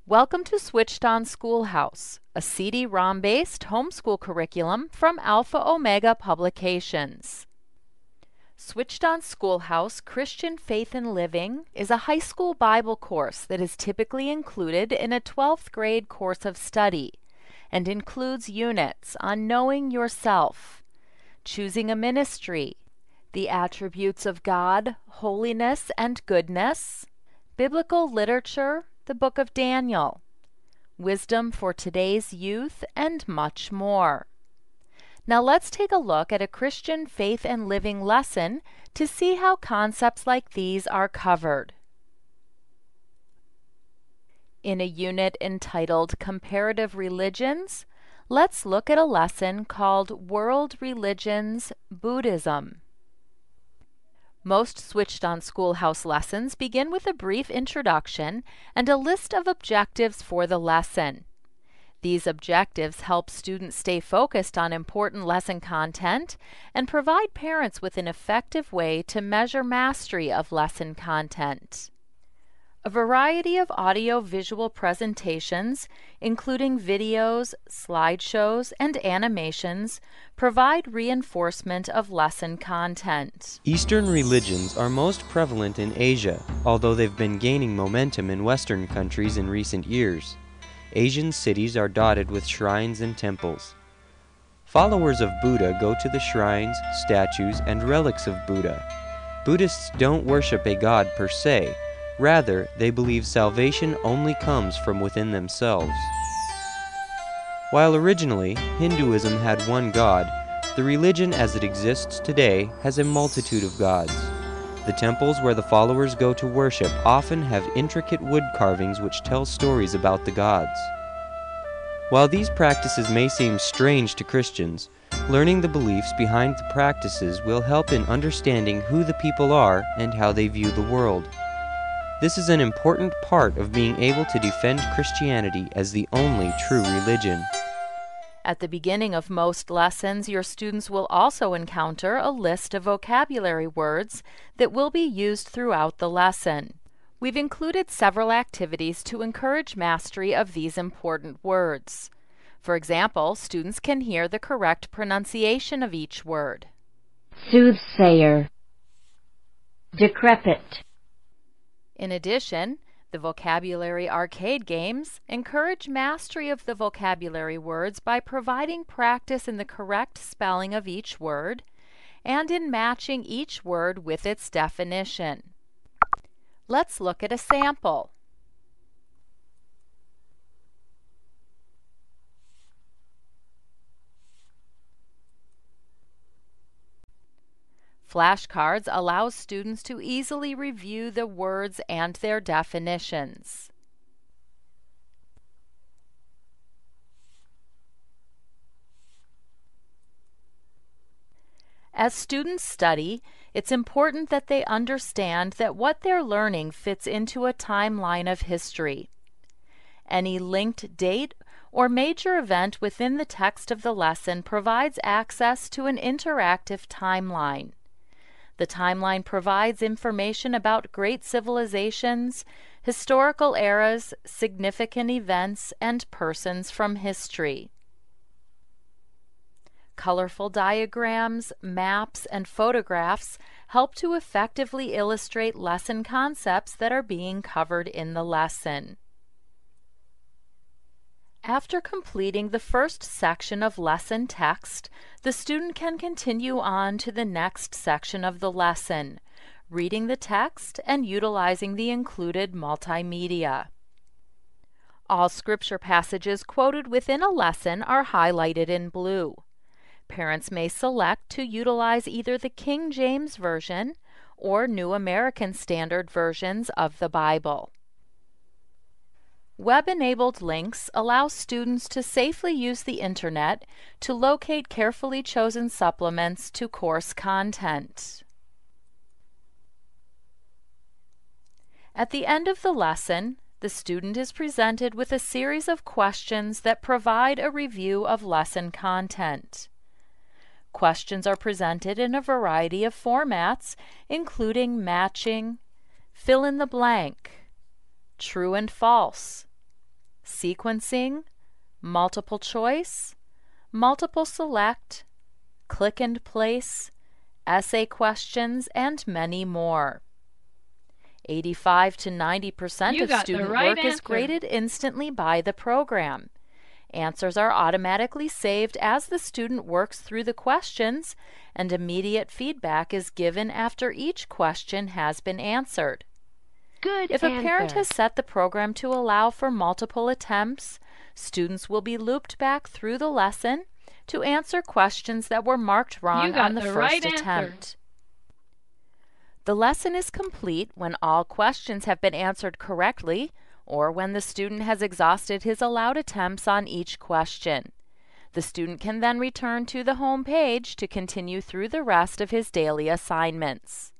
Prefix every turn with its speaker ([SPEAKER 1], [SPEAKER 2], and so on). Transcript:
[SPEAKER 1] Welcome to Switched On Schoolhouse, a CD-ROM-based homeschool curriculum from Alpha Omega Publications. Switched On Schoolhouse Christian Faith and Living is a high school Bible course that is typically included in a 12th grade course of study and includes units on knowing yourself, choosing a ministry, the attributes of God, holiness and goodness, biblical literature, the book of Daniel, wisdom for today's youth, and much more. Now let's take a look at a Christian faith and living lesson to see how concepts like these are covered. In a unit entitled Comparative Religions, let's look at a lesson called World Religions, Buddhism. Most Switched On Schoolhouse lessons begin with a brief introduction and a list of objectives for the lesson. These objectives help students stay focused on important lesson content and provide parents with an effective way to measure mastery of lesson content. A variety of audio-visual presentations, including videos, slideshows, and animations, provide reinforcement of lesson content.
[SPEAKER 2] Eastern religions are most prevalent in Asia, although they've been gaining momentum in Western countries in recent years. Asian cities are dotted with shrines and temples. Followers of Buddha go to the shrines, statues, and relics of Buddha. Buddhists don't worship a god per se. Rather, they believe salvation only comes from within themselves. While originally Hinduism had one god, the religion as it exists today has a multitude of gods. The temples where the followers go to worship often have intricate wood carvings which tell stories about the gods. While these practices may seem strange to Christians, learning the beliefs behind the practices will help in understanding who the people are and how they view the world. This is an important part of being able to defend Christianity as the only true religion.
[SPEAKER 1] At the beginning of most lessons, your students will also encounter a list of vocabulary words that will be used throughout the lesson. We've included several activities to encourage mastery of these important words. For example, students can hear the correct pronunciation of each word.
[SPEAKER 3] Soothsayer, decrepit.
[SPEAKER 1] In addition, the vocabulary arcade games encourage mastery of the vocabulary words by providing practice in the correct spelling of each word and in matching each word with its definition. Let's look at a sample. Flashcards allow students to easily review the words and their definitions. As students study, it's important that they understand that what they're learning fits into a timeline of history. Any linked date or major event within the text of the lesson provides access to an interactive timeline. The timeline provides information about great civilizations, historical eras, significant events, and persons from history. Colorful diagrams, maps, and photographs help to effectively illustrate lesson concepts that are being covered in the lesson. After completing the first section of lesson text, the student can continue on to the next section of the lesson, reading the text and utilizing the included multimedia. All scripture passages quoted within a lesson are highlighted in blue. Parents may select to utilize either the King James Version or New American Standard versions of the Bible. Web-enabled links allow students to safely use the Internet to locate carefully chosen supplements to course content. At the end of the lesson, the student is presented with a series of questions that provide a review of lesson content. Questions are presented in a variety of formats, including matching, fill in the blank, true and false, sequencing, multiple choice, multiple select, click and place, essay questions, and many more. 85 to 90%
[SPEAKER 4] You
[SPEAKER 1] of
[SPEAKER 4] got the
[SPEAKER 1] student
[SPEAKER 4] right
[SPEAKER 1] work is
[SPEAKER 4] answer.
[SPEAKER 1] graded instantly by the program. Answers are automatically saved as the student works through the questions, and immediate feedback is given after each question has been answered.
[SPEAKER 3] Good
[SPEAKER 1] If a
[SPEAKER 3] answer.
[SPEAKER 1] parent has set the program to allow for multiple attempts, students will be looped back through the lesson to answer questions that were marked wrong
[SPEAKER 4] You got
[SPEAKER 1] on the
[SPEAKER 4] the
[SPEAKER 1] first
[SPEAKER 4] right answer.
[SPEAKER 1] attempt. The lesson is complete when all questions have been answered correctly or when the student has exhausted his allowed attempts on each question. The student can then return to the home page to continue through the rest of his daily assignments.